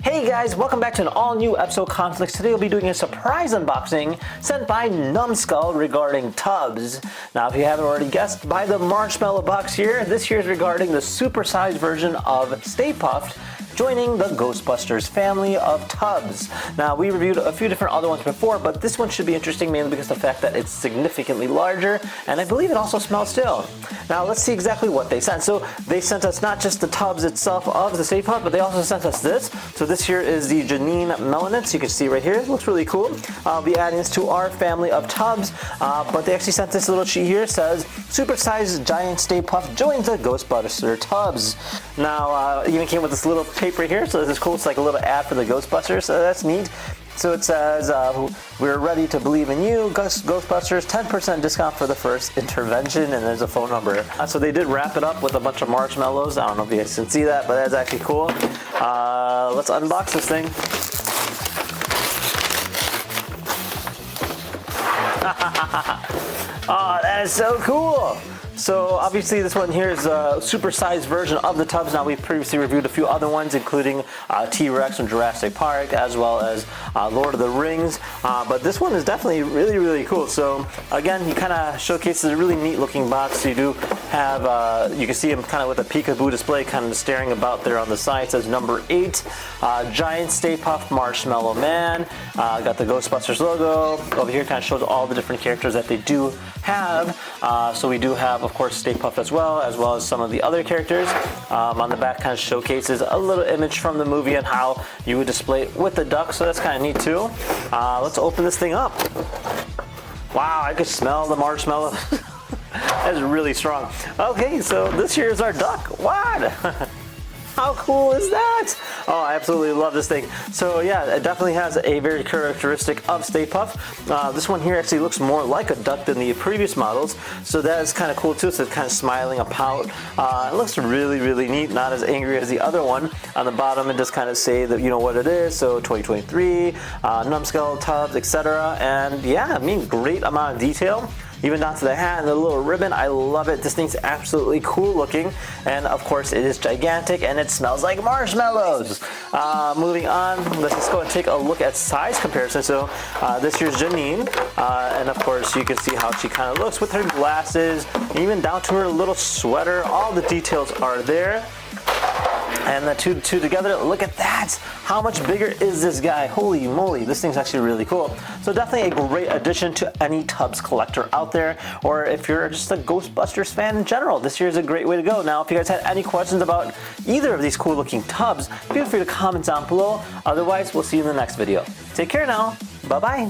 Hey guys, welcome back to an all-new episode of Conflicts. Today we'll be doing a surprise unboxing sent by Numskull regarding Tubbz. Now if you haven't already guessed by the Marshmallow box here, this here is regarding the supersized version of Stay Puft joining the Ghostbusters family of Tubbz. Now we reviewed a few different other ones before, but this one should be interesting mainly because of the fact that it's significantly larger, and I believe it also smells stale. Now let's see exactly what they sent. So they sent us not just the Tubbz itself of the Stay Puft, but they also sent us this. So this here is the Janine Melanin, so you can see right here, it looks really cool. I'll be adding this to our family of Tubbz, but they actually sent this little sheet here. It says, supersized giant Stay Puft joins the Ghostbuster Tubbz. Now, it even came with this little paper here, so this is cool. It's like a little ad for the Ghostbusters, so that's neat. So it says, we're ready to believe in you, Ghostbusters, 10% discount for the first intervention, and there's a phone number. So they did wrap it up with a bunch of marshmallows. I don't know if you guys can see that, but that's actually cool. Let's unbox this thing. Oh, that is so cool! So obviously this one here is a supersized version of the Tubbz. Now we've previously reviewed a few other ones, including T-Rex from Jurassic Park, as well as Lord of the Rings. But this one is definitely really cool. So again, he kind of showcases a really neat looking box. So you do have, you can see him kind of with a peekaboo display, kind of staring about there on the side. It says number 8, giant Stay Puft Marshmallow Man. Got the Ghostbusters logo. Over here kind of shows all the different characters that they do have. So we do have, of course, Stay Puft as well as some of the other characters. On the back kind of showcases a little image from the movie and how you would display it with the duck, so that's kind of neat too. Let's open this thing up. Wow, I could smell the marshmallow. That's really strong. Okay, so this here is our duck. What? How cool is that? Oh, I absolutely love this thing. So yeah, it definitely has a very characteristic of Stay Puft. This one here actually looks more like a duck than the previous models, so that is kind of cool too. So it's kind of smiling, a pout. It looks really neat, not as angry as the other one. On the bottom, it does kind of say that you know what it is. So 2023, Numskull, Tubbz, etc. And yeah, I mean, great amount of detail. Even down to the hat and the little ribbon. I love it. This thing's absolutely cool looking. And of course it is gigantic and it smells like marshmallows. Moving on, let's just go and take a look at size comparison. So this here's Janine. And of course you can see how she kind of looks with her glasses, even down to her little sweater. All the details are there. And the two together, look at that! How much bigger is this guy? Holy moly, this thing's actually really cool. So definitely a great addition to any Tubbz collector out there, or if you're just a Ghostbusters fan in general, this here is a great way to go. Now, if you guys had any questions about either of these cool looking Tubbz, feel free to comment down below. Otherwise, we'll see you in the next video. Take care now. Bye-bye.